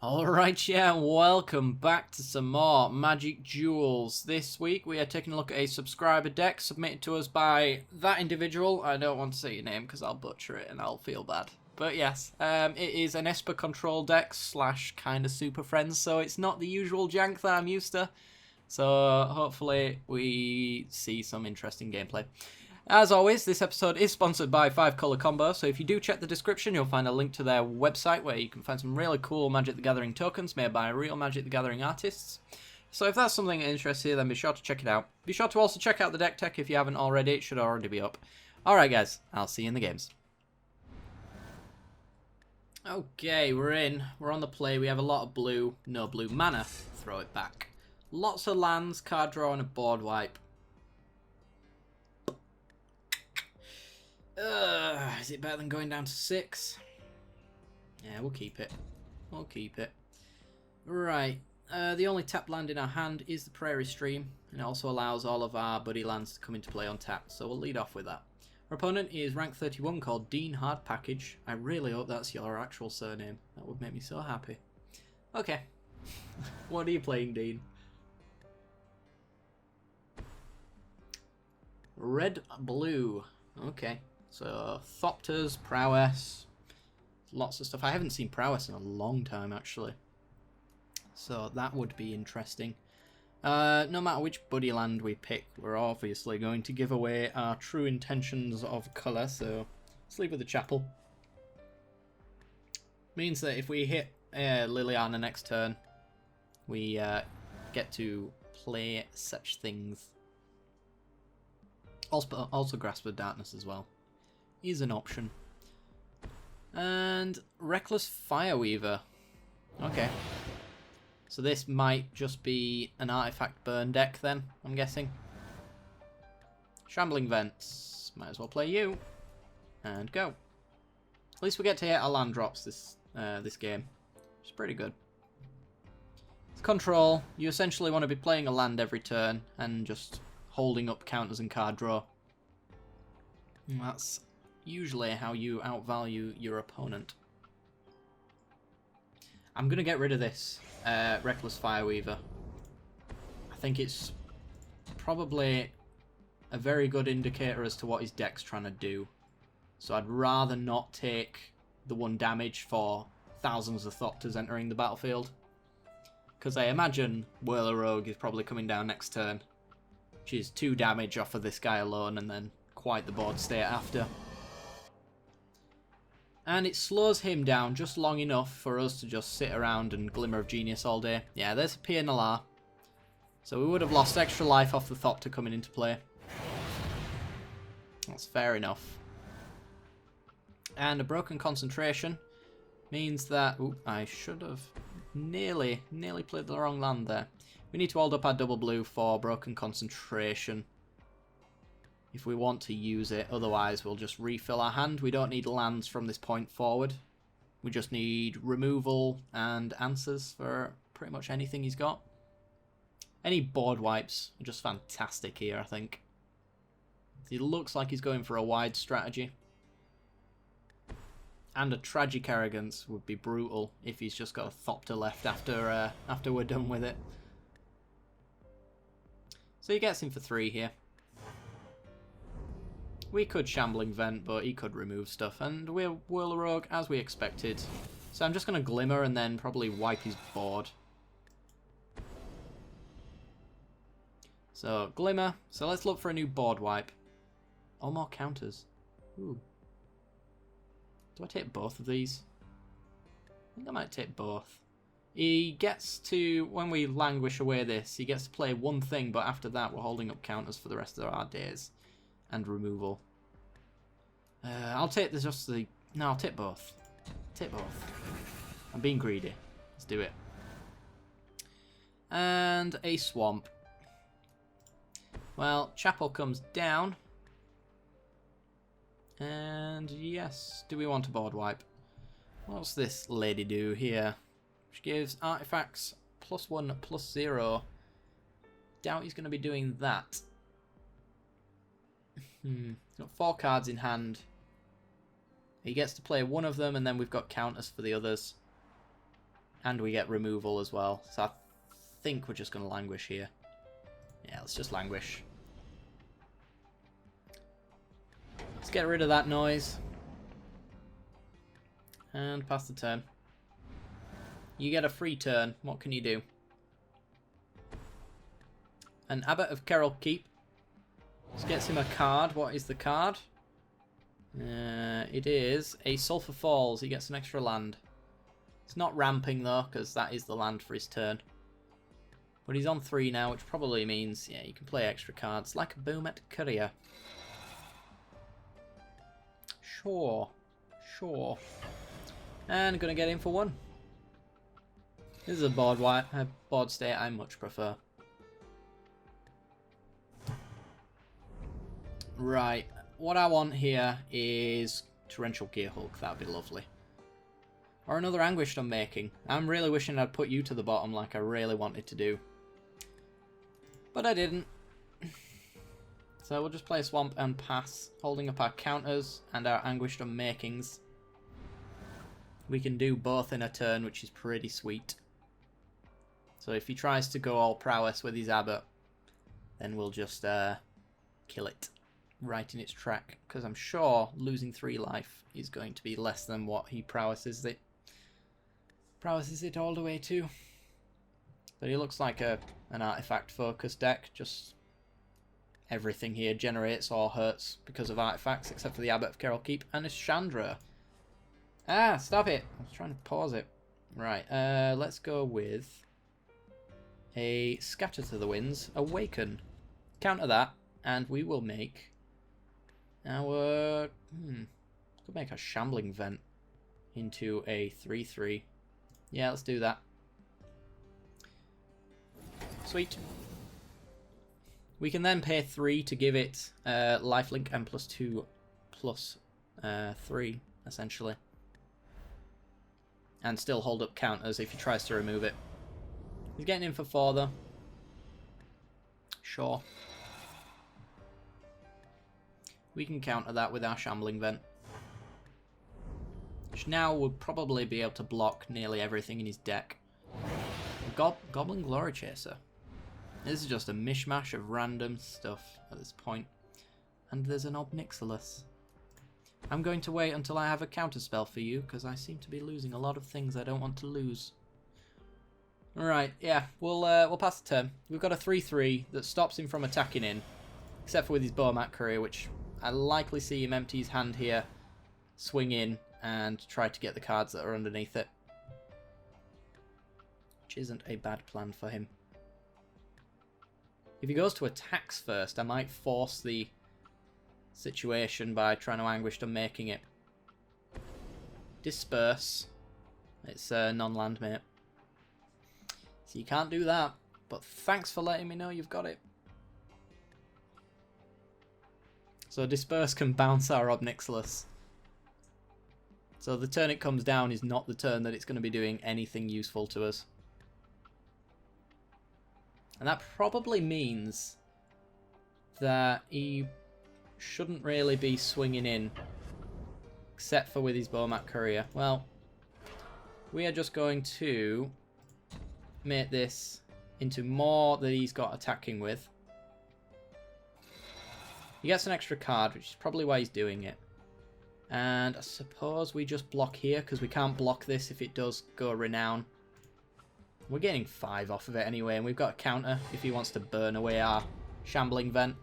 Alright, yeah, welcome back to some more Magic Duels. This week we are taking a look at a subscriber deck submitted to us by that individual. I don't want to say your name because I'll butcher it and I'll feel bad. But yes, it is an Esper control deck slash kind of Super Friends, so it's not the usual jank that I'm used to. So hopefully we see some interesting gameplay. As always, this episode is sponsored by 5 Color Combo, so if you do check the description, you'll find a link to their website where you can find some really cool Magic the Gathering tokens made by real Magic the Gathering artists. So if that's something that interests you, then be sure to check it out. Be sure to also check out the deck tech if you haven't already, it should already be up. Alright guys, I'll see you in the games. Okay, we're in. We're on the play. We have a lot of blue, no blue mana. Throw it back. Lots of lands, card draw, and a board wipe. Is it better than going down to 6? Yeah, we'll keep it. We'll keep it. Right. The only tap land in our hand is the Prairie Stream, and it also allows all of our buddy lands to come into play on tap, so we'll lead off with that. Our opponent is rank 31 called Dean Hard Package. I really hope that's your actual surname. That would make me so happy. Okay. What are you playing, Dean? Red, blue. Okay. So, Thopters, Prowess, lots of stuff. I haven't seen Prowess in a long time, actually. So, that would be interesting. No matter which buddy land we pick, we're obviously going to give away our true intentions of colour, so let's leave with the Chapel. Means that if we hit Liliana next turn, we get to play such things. Also Grasp of Darkness as well is an option. And Reckless Fireweaver. Okay. So this might just be an artifact burn deck then, I'm guessing. Shambling Vents. Might as well play you. And go. At least we get to hit our land drops this game. Which is pretty good. It's control. You essentially want to be playing a land every turn and just holding up counters and card draw. And that's usually how you outvalue your opponent. I'm going to get rid of this Reckless Fireweaver. I think it's probably a very good indicator as to what his deck's trying to do. So I'd rather not take the 1 damage for thousands of Thopters entering the battlefield. Because I imagine Whirler Rogue is probably coming down next turn. Which is 2 damage off of this guy alone and then quite the board state after. And it slows him down just long enough for us to just sit around and Glimmer of Genius all day. Yeah, there's a PNLR. So we would have lost extra life off the Thopter coming into play. That's fair enough. And a Broken Concentration means that... Ooh, I should have nearly played the wrong land there. We need to hold up our double blue for Broken Concentration if we want to use it. Otherwise, we'll just refill our hand. We don't need lands from this point forward. We just need removal and answers for pretty much anything he's got. Any board wipes are just fantastic here, I think. He looks like he's going for a wide strategy. And a Tragic Arrogance would be brutal if he's just got a Thopter left after we're done with it. So he gets him for 3 here. We could Shambling Vent, but he could remove stuff. And we're Whirler Rogue, as we expected. So I'm just going to Glimmer and then probably wipe his board. So, Glimmer. So let's look for a new board wipe. Or more counters. Ooh. Do I take both of these? I think I might take both. He gets to, when we languish away this, he gets to play 1 thing, but after that we're holding up counters for the rest of our days. And removal. I'll take this just the... No, I'll take both. Take both. I'm being greedy. Let's do it. And a Swamp. Well, Chapel comes down. And yes, do we want a board wipe? What's this lady do here? She gives artifacts +1/+0. Doubt he's going to be doing that. He's got 4 cards in hand. He gets to play 1 of them, and then we've got counters for the others. And we get removal as well. So I think we're just going to languish here. Yeah, let's just languish. Let's get rid of that noise. And pass the turn. You get a free turn. What can you do? An Abbot of Kerrol Keep. This gets him a card. What is the card? It is a Sulphur Falls. He gets an extra land. It's not ramping though, because that is the land for his turn. But he's on 3 now, which probably means, yeah, you can play extra cards, like a Boom at Courier. Sure. Sure. And gonna get in for 1. This is a board state I much prefer. Right, what I want here is Torrential Gearhulk. That would be lovely. Or another Anguished Unmaking. I'm really wishing I'd put you to the bottom like I really wanted to do. But I didn't. So we'll just play a Swamp and pass, holding up our counters and our Anguished Unmakings. We can do both in a turn, which is pretty sweet. So if he tries to go all prowess with his Abbot, then we'll just kill it right in its track. Because I'm sure losing 3 life is going to be less than what he prowesses it. Prowesses it all the way to. But he looks like an artifact-focused deck. Just everything here generates or hurts because of artifacts, except for the Abbot of Kerrol Keep and his Chandra. Ah, stop it! I was trying to pause it. Right, let's go with a Scatter to the Winds, Awaken. Counter that, and we will make our... could make a Shambling Vent into a 3/3. Yeah, let's do that. Sweet. We can then pay 3 to give it lifelink and +2/+3, essentially. And still hold up counters if he tries to remove it. He's getting in for 4 though. Sure. We can counter that with our Shambling Vent. Which now would probably be able to block nearly everything in his deck. Goblin Glory Chaser. This is just a mishmash of random stuff at this point. And there's an Obnixilis. I'm going to wait until I have a counterspell for you, because I seem to be losing a lot of things I don't want to lose. Alright, yeah, we'll pass the turn. We've got a 3/3 that stops him from attacking in, except for with his Bowmat Courier, which I likely see him empty his hand here, swing in, and try to get the cards that are underneath it. Which isn't a bad plan for him. If he goes to attacks first, I might force the situation by trying to Anguished Unmaking it. Disperse. It's a non-land, mate. So you can't do that. But thanks for letting me know you've got it. So Disperse can bounce our Obnixilis. So the turn it comes down is not the turn that it's going to be doing anything useful to us. And that probably means that he shouldn't really be swinging in, except for with his Bowmat Courier. Well, we are just going to make this into more that he's got attacking with. He gets an extra card, which is probably why he's doing it. And I suppose we just block here, because we can't block this if it does go Renown. We're getting 5 off of it anyway, and we've got a counter if he wants to burn away our Shambling Vent.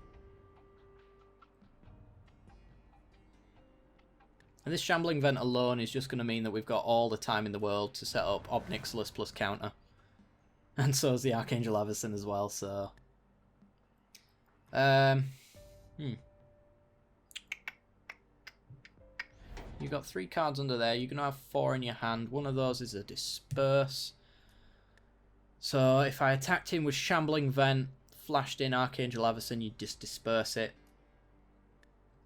And this Shambling Vent alone is just going to mean that we've got all the time in the world to set up Obnixilis plus counter. And so is the Archangel Avacyn as well, so... You've got 3 cards under there. You're going to have 4 in your hand. One of those is a Disperse. So if I attacked him with Shambling Vent, flashed in Archangel Avacyn, you'd just disperse it.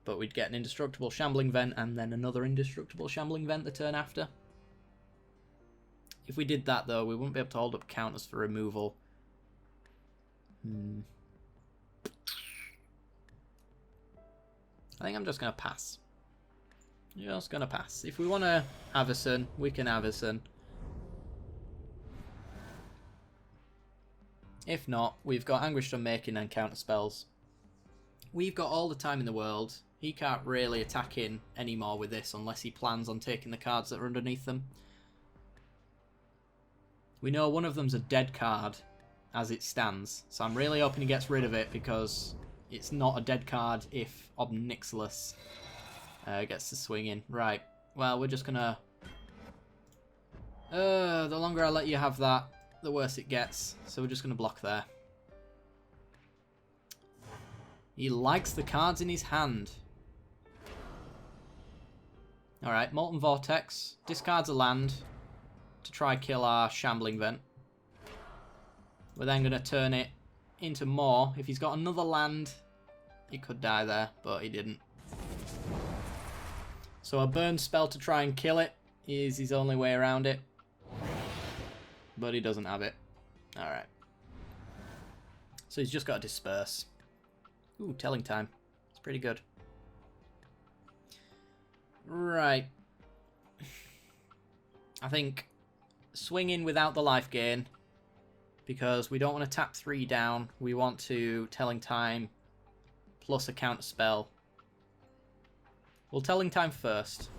But we'd get an indestructible Shambling Vent and then another indestructible Shambling Vent the turn after. If we did that though, we wouldn't be able to hold up counters for removal. I think I'm just going to pass. Just going to pass. If we want to Avacyn, we can Avacyn. If not, we've got Anguished Unmaking and counter spells. We've got all the time in the world. He can't really attack in anymore with this unless he plans on taking the cards that are underneath them. We know one of them's a dead card as it stands, so I'm really hoping he gets rid of it because it's not a dead card if Obnixilis gets to swing in. Right, well, we're just gonna... the longer I let you have that, the worse it gets, so we're just gonna block there. He likes the cards in his hand. Alright, Molten Vortex. Discards a land to try kill our Shambling Vent. We're then going to turn it into more. If he's got another land, he could die there, but he didn't. So a burn spell to try and kill it is his only way around it. But he doesn't have it. Alright. So he's just got to disperse. Ooh, telling time. It's pretty good. Right. I think swinging without the life gain, because we don't want to tap 3 down. We want to telling time plus a counter spell. We'll telling time first.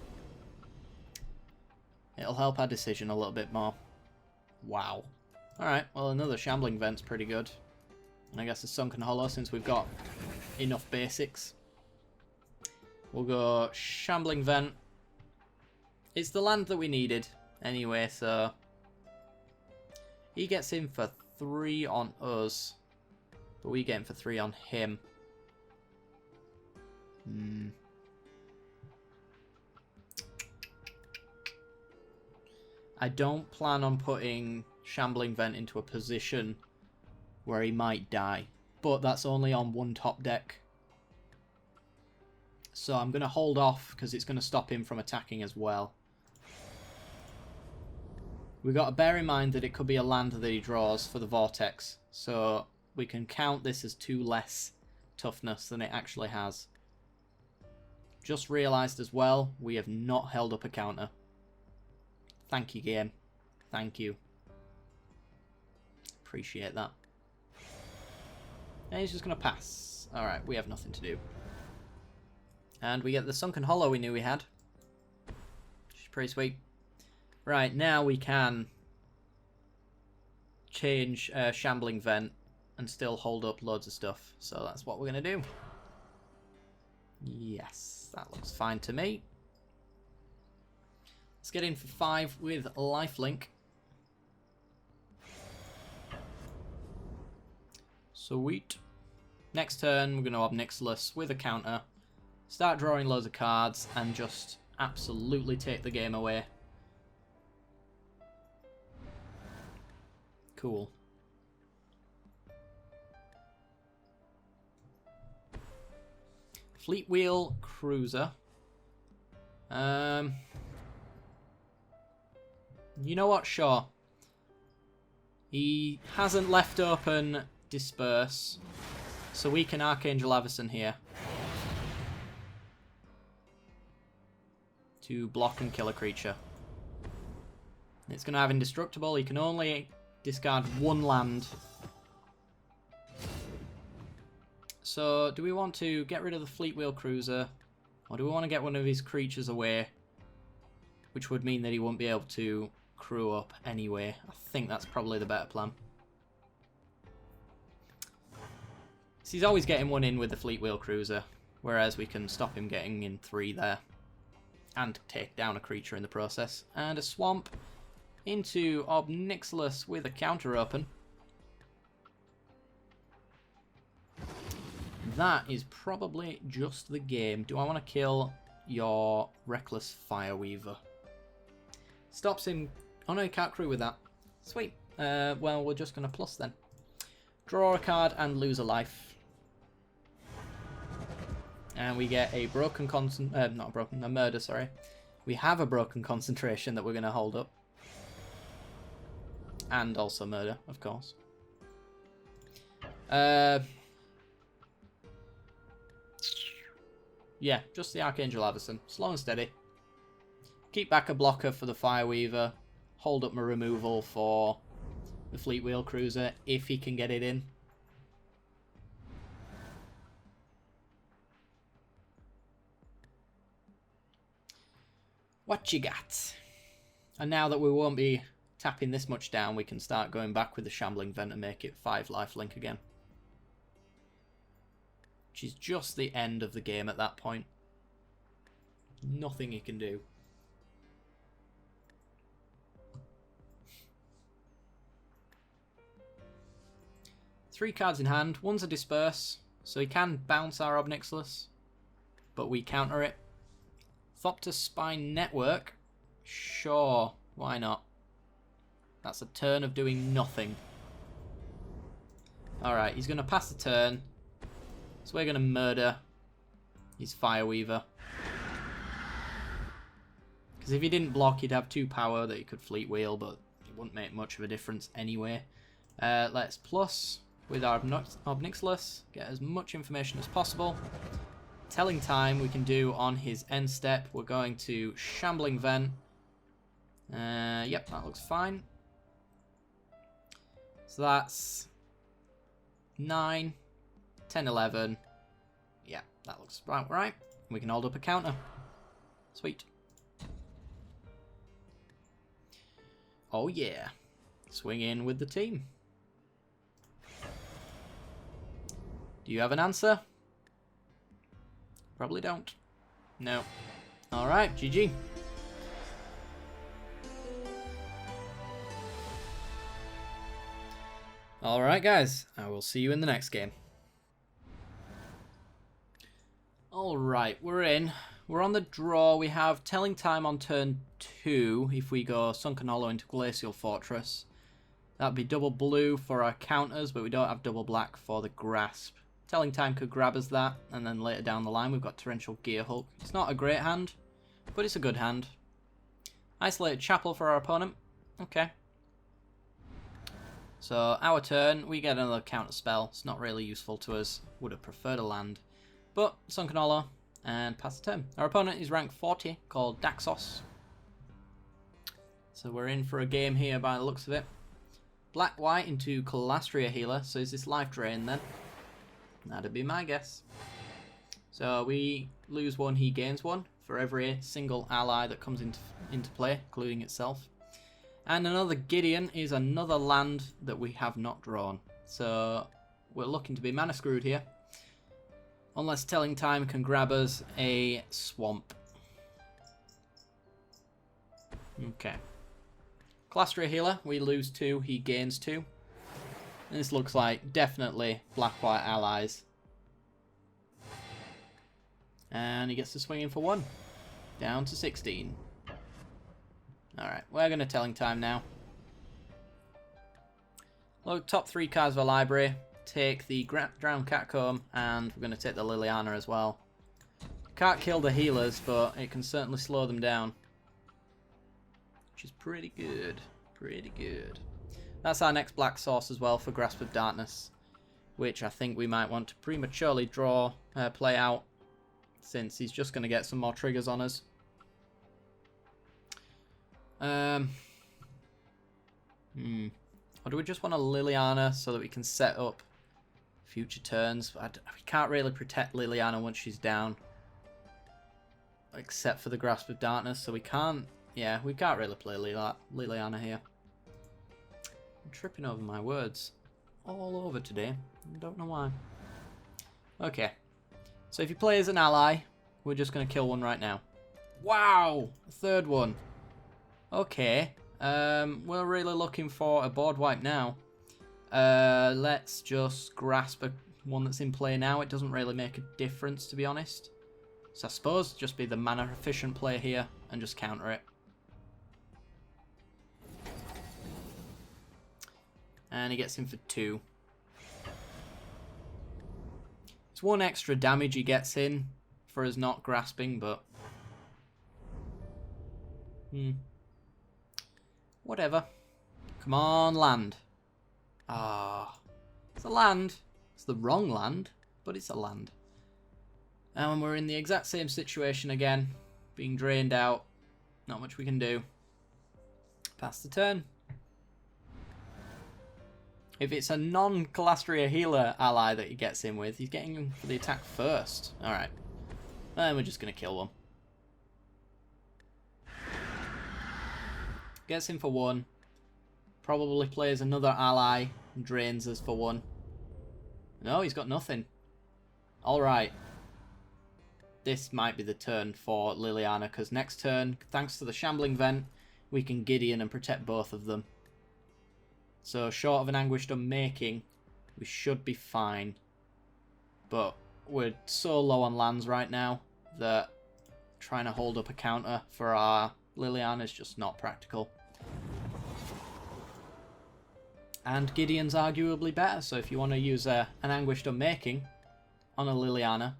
It'll help our decision a little bit more. Wow. Alright, well, another Shambling Vent's pretty good. And I guess a Sunken Hollow since we've got enough basics. We'll go Shambling Vent. It's the land that we needed anyway, so he gets in for 3 on us, but we get in for 3 on him. I don't plan on putting Shambling Vent into a position where he might die, but that's only on one top deck. So I'm going to hold off because it's going to stop him from attacking as well. We've got to bear in mind that it could be a land that he draws for the Vortex, so we can count this as 2 less toughness than it actually has. Just realised as well, we have not held up a counter. Thank you, game. Thank you. Appreciate that. And he's just going to pass. Alright, we have nothing to do. And we get the Sunken Hollow we knew we had. Which is pretty sweet. Right, now we can change Shambling Vent and still hold up loads of stuff. So that's what we're going to do. Yes, that looks fine to me. Let's get in for 5 with Lifelink. Sweet. Next turn, we're going to Obnixilis with a counter. Start drawing loads of cards and just absolutely take the game away. Cool. Fleet Wheel Cruiser. You know what? Sure. He hasn't left open Disperse, so we can Archangel Avacyn here to block and kill a creature. It's going to have Indestructible. He can only discard 1 land. So, do we want to get rid of the Fleet Wheel Cruiser, or do we want to get one of his creatures away, which would mean that he won't be able to crew up anyway? I think that's probably the better plan. So he's always getting 1 in with the Fleet Wheel Cruiser, whereas we can stop him getting in 3 there, and take down a creature in the process. And a Swamp into Obnixilis with a counter open. That is probably just the game. Do I want to kill your Reckless Fireweaver? Stops him. Oh no, he can't crew with that. Sweet. Well, we're just going to plus then. Draw a card and lose a life. And we get a broken not a broken, a murder, sorry. We have a broken concentration that we're going to hold up. And also murder, of course. Yeah, just the Archangel Avacyn. Slow and steady. Keep back a blocker for the Fireweaver. Hold up my removal for the Fleet Wheel Cruiser if he can get it in. What you got? And now that we won't be tapping this much down, we can start going back with the Shambling Vent and make it 5 lifelink again. Which is just the end of the game at that point. Nothing he can do. Three cards in hand. One's a Disperse, so he can bounce our Ob Nixilis, but we counter it. Thopter Spine Network. Sure, why not? That's a turn of doing nothing. Alright, he's going to pass the turn. So we're going to murder his Fireweaver. Because if he didn't block, he'd have 2 power that he could Fleet Wheel, but it wouldn't make much of a difference anyway. Let's plus with our Ob Nixilis. Get as much information as possible. Telling Time we can do on his end step. We're going to Shambling Vent. Yep, that looks fine. So that's 9, 10, 11. Yeah, that looks about right. We can hold up a counter. Sweet. Oh yeah. Swing in with the team. Do you have an answer? Probably don't. No. Alright, GG. Alright guys, I will see you in the next game. Alright, we're in. We're on the draw. We have Telling Time on turn 2 if we go Sunken Hollow into Glacial Fortress. That'd be double blue for our counters, but we don't have double black for the Grasp. Telling Time could grab us that, and then later down the line we've got Torrential Gearhulk. It's not a great hand, but it's a good hand. Isolated Chapel for our opponent. Okay. So our turn, we get another counter spell. It's not really useful to us. Would have preferred a land. But Sunken Hollow and pass the turn. Our opponent is rank 40, called Daxos. So we're in for a game here by the looks of it. Black-white into Calastria Healer. So is this life drain then? That'd be my guess. So we lose 1, he gains 1 for every single ally that comes into play, including itself. And another Gideon is another land that we have not drawn. So we're looking to be mana screwed here. Unless Telling Time can grab us a swamp. Okay. Calastria Healer, we lose 2, he gains 2. This looks like definitely black-white allies. And he gets to swing in for 1. Down to 16. Alright, we're going to Telling Time now. Look, top 3 cards of our library. Take the Drowned Catacomb, and we're going to take the Liliana as well. Can't kill the healers, but it can certainly slow them down. Which is pretty good. Pretty good. That's our next black source as well for Grasp of Darkness, which I think we might want to prematurely play out, since he's just going to get some more triggers on us. Or do we just want a Liliana so that we can set up future turns? We can't really protect Liliana once she's down, except for the Grasp of Darkness, so we can't, yeah, we can't really play Liliana here. I'm tripping over my words all over today. I don't know why. Okay. So if he plays an ally, we're just going to kill one right now. Wow! A third one. Okay. We're really looking for a board wipe now. Let's just grasp one that's in play now. It doesn't really make a difference, to be honest. So I suppose just be the mana efficient play here and just counter it. And he gets in for 2. It's 1 extra damage he gets in for us not grasping, but... whatever. Come on, land. Ah. It's a land. It's the wrong land, but it's a land. And we're in the exact same situation again. Being drained out. Not much we can do. Pass the turn. If it's a non-Calastria healer ally that he gets in with, he's getting him for the attack first. Alright. Then we're just going to kill one. Gets him for 1. Probably plays another ally and drains us for 1. No, he's got nothing. Alright. This might be the turn for Liliana, because next turn, thanks to the Shambling Vent, we can Gideon and protect both of them. So, short of an Anguished Unmaking, we should be fine. But we're so low on lands right now that trying to hold up a counter for our Liliana is just not practical. And Gideon's arguably better, so if you want to use an Anguished Unmaking on a Liliana,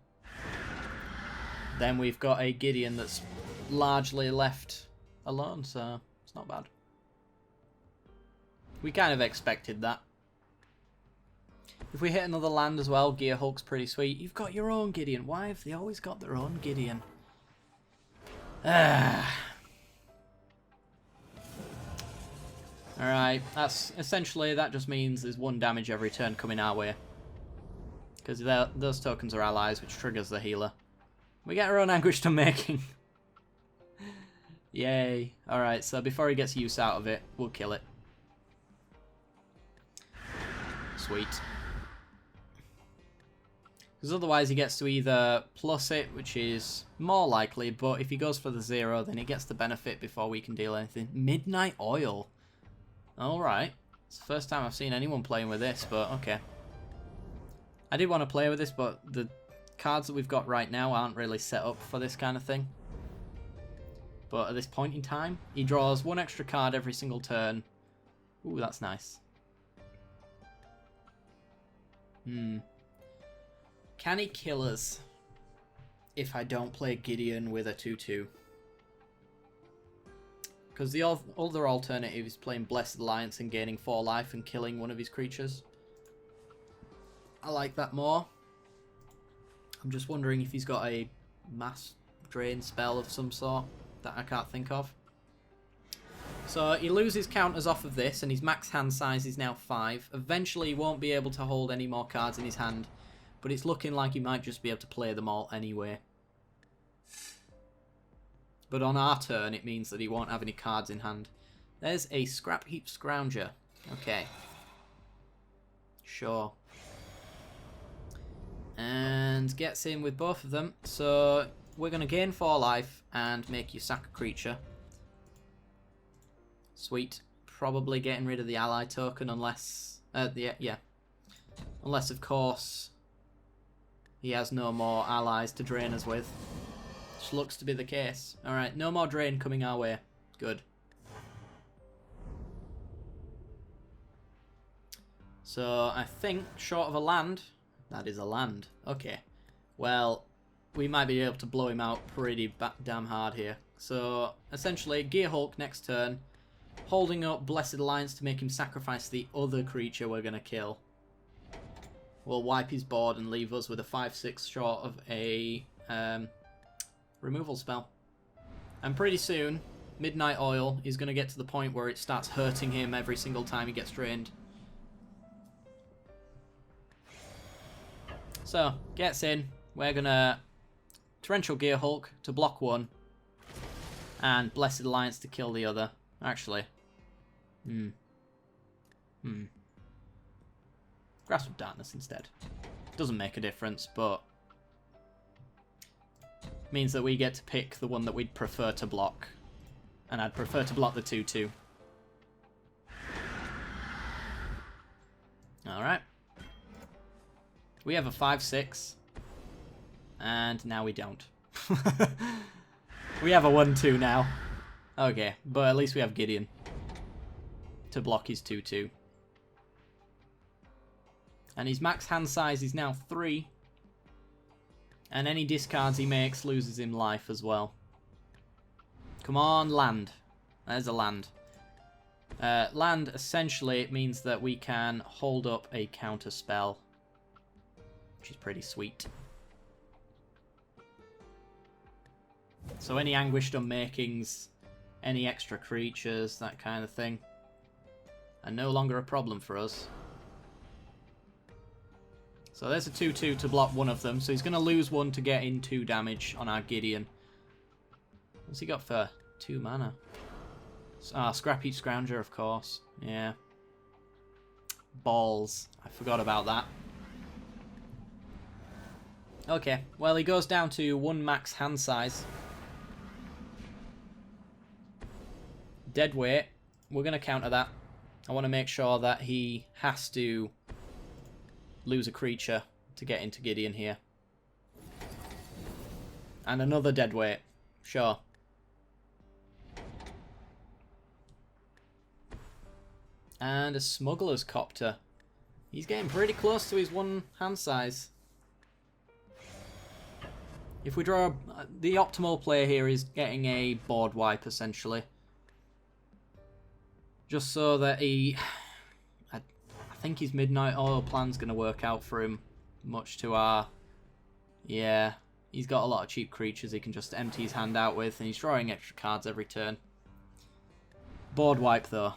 then we've got a Gideon that's largely left alone, so it's not bad. We kind of expected that. If we hit another land as well, Gear Hulk's pretty sweet. You've got your own Gideon. Why have they always got their own Gideon? Alright, that's essentially, that just means there's 1 damage every turn coming our way. Because those tokens are allies, which triggers the healer. We get our own Anguished Unmaking. Yay. Alright, so before he gets use out of it, we'll kill it. Sweet. Because otherwise he gets to either plus it, which is more likely, but if he goes for the 0, then he gets the benefit before we can deal anything. Midnight Oil. Alright. It's the first time I've seen anyone playing with this, but okay. I did want to play with this, but the cards that we've got right now aren't really set up for this kind of thing. But at this point in time, he draws 1 extra card every single turn. Ooh, that's nice. Can he kill us if I don't play Gideon with a 2-2? Because the other alternative is playing Blessed Alliance and gaining 4 life and killing one of his creatures. I like that more. I'm just wondering if he's got a mass drain spell of some sort that I can't think of. So he loses counters off of this, and his max hand size is now 5. Eventually he won't be able to hold any more cards in his hand, but it's looking like he might just be able to play them all anyway. But on our turn, it means that he won't have any cards in hand. There's a Scrap Heap Scrounger. Okay. Sure. And gets in with both of them. So we're going to gain 4 life and make you sack a creature. Sweet. Probably getting rid of the ally token unless... yeah. Unless, of course, he has no more allies to drain us with. Which looks to be the case. Alright, no more drain coming our way. Good. So, I think, short of a land... That is a land. Okay. Well, we might be able to blow him out pretty damn hard here. So, essentially, Gear Hulk next turn. Holding up Blessed Alliance to make him sacrifice the other creature we're going to kill. We'll wipe his board and leave us with a 5-6 short of a removal spell. And pretty soon, Midnight Oil is going to get to the point where it starts hurting him every single time he gets drained. So, gets in. We're going to Torrential Gear Hulk to block 1. And Blessed Alliance to kill the other. Actually. Grasp of Darkness instead. Doesn't make a difference, but means that we get to pick the one that we'd prefer to block. And I'd prefer to block the 2-2. Alright. We have a 5-6. And now we don't. We have a 1-2 now. Okay, but at least we have Gideon to block his 2-2. And his max hand size is now 3. And any discards he makes loses him life as well. Come on, land. There's a land. Land essentially means that we can hold up a counter spell, which is pretty sweet. So any Anguished Unmakings, any extra creatures, that kind of thing, are no longer a problem for us. So there's a 2/2 to block one of them. So he's going to lose one to get in 2 damage on our Gideon. What's he got for 2 mana? Scrappy Scrounger, of course. Yeah. Balls. I forgot about that. Okay, well, he goes down to 1 max hand size. Dead weight. We're going to counter that. I want to make sure that he has to lose a creature to get into Gideon here. And another dead weight. Sure. And a Smuggler's Copter. He's getting pretty close to his 1 hand size. If we draw... the optimal play here is getting a board wipe, essentially. Just so that he... I think his Midnight Oil plan's going to work out for him. Much to our... Yeah. He's got a lot of cheap creatures he can just empty his hand out with. And he's drawing extra cards every turn. Board wipe, though.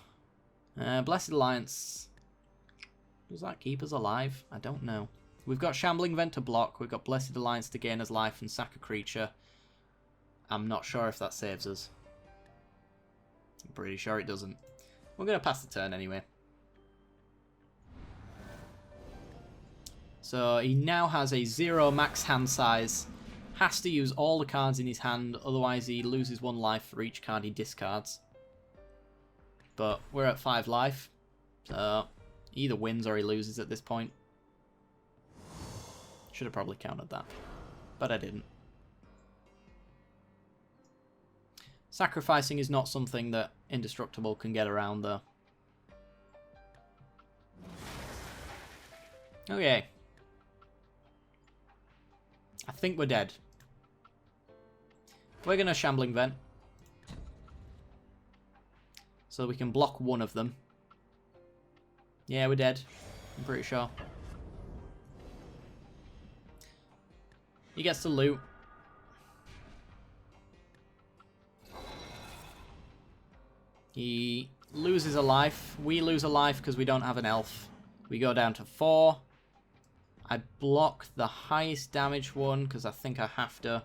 Blessed Alliance. Does that keep us alive? I don't know. We've got Shambling Vent to block. We've got Blessed Alliance to gain us life and sack a creature. I'm not sure if that saves us. I'm pretty sure it doesn't. We're going to pass the turn anyway. So he now has a 0 max hand size. Has to use all the cards in his hand, otherwise he loses 1 life for each card he discards. But we're at 5 life, so he either wins or he loses at this point. Should have probably counted that, but I didn't. Sacrificing is not something that Indestructible can get around, though. Okay. I think we're dead. We're going to Shambling Vent. So we can block one of them. Yeah, we're dead. I'm pretty sure. He gets the loot. He loses a life. We lose a life because we don't have an elf. We go down to 4. I block the highest damage one because I think I have to.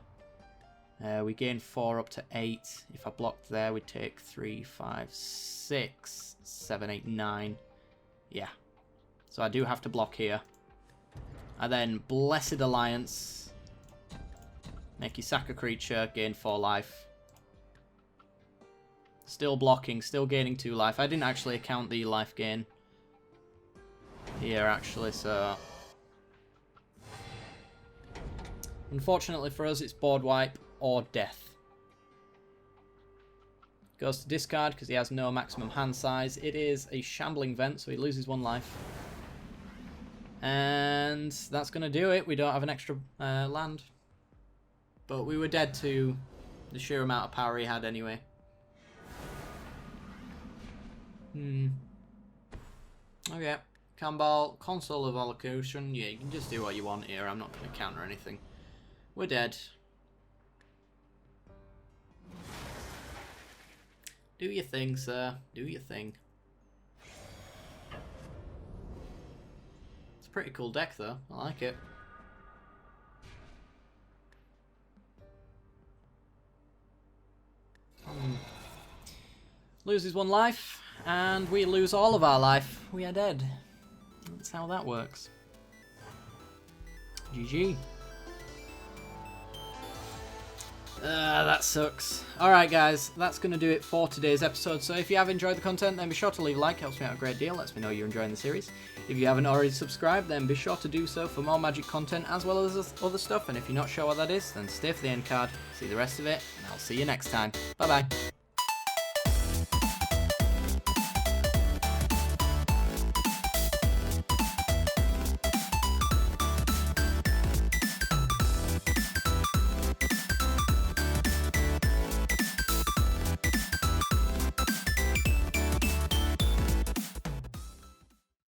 We gain 4 up to 8. If I blocked there, we'd take 3, 5, 6, 7, 8, 9. Yeah. So I do have to block here. And then Blessed Alliance. Make you sack a creature, gain 4 life. Still blocking, still gaining 2 life. I didn't actually count the life gain here, actually, so... Unfortunately for us, it's board wipe or death. Goes to discard because he has no maximum hand size. It is a Shambling Vent, so he loses 1 life. And that's going to do it. We don't have an extra land. But we were dead to the sheer amount of power he had anyway. Okay. Cambal, Console of Allocation. Yeah, you can just do what you want here. I'm not going to counter anything. We're dead. Do your thing, sir. Do your thing. It's a pretty cool deck, though. I like it. Loses 1 life, and we lose all of our life. We are dead. That's how that works. GG. That sucks. Alright guys, that's going to do it for today's episode. So if you have enjoyed the content, then be sure to leave a like. Helps me out a great deal. Lets me know you're enjoying the series. If you haven't already subscribed, then be sure to do so for more Magic content as well as other stuff. And if you're not sure what that is, then stay for the end card. See the rest of it, and I'll see you next time. Bye bye.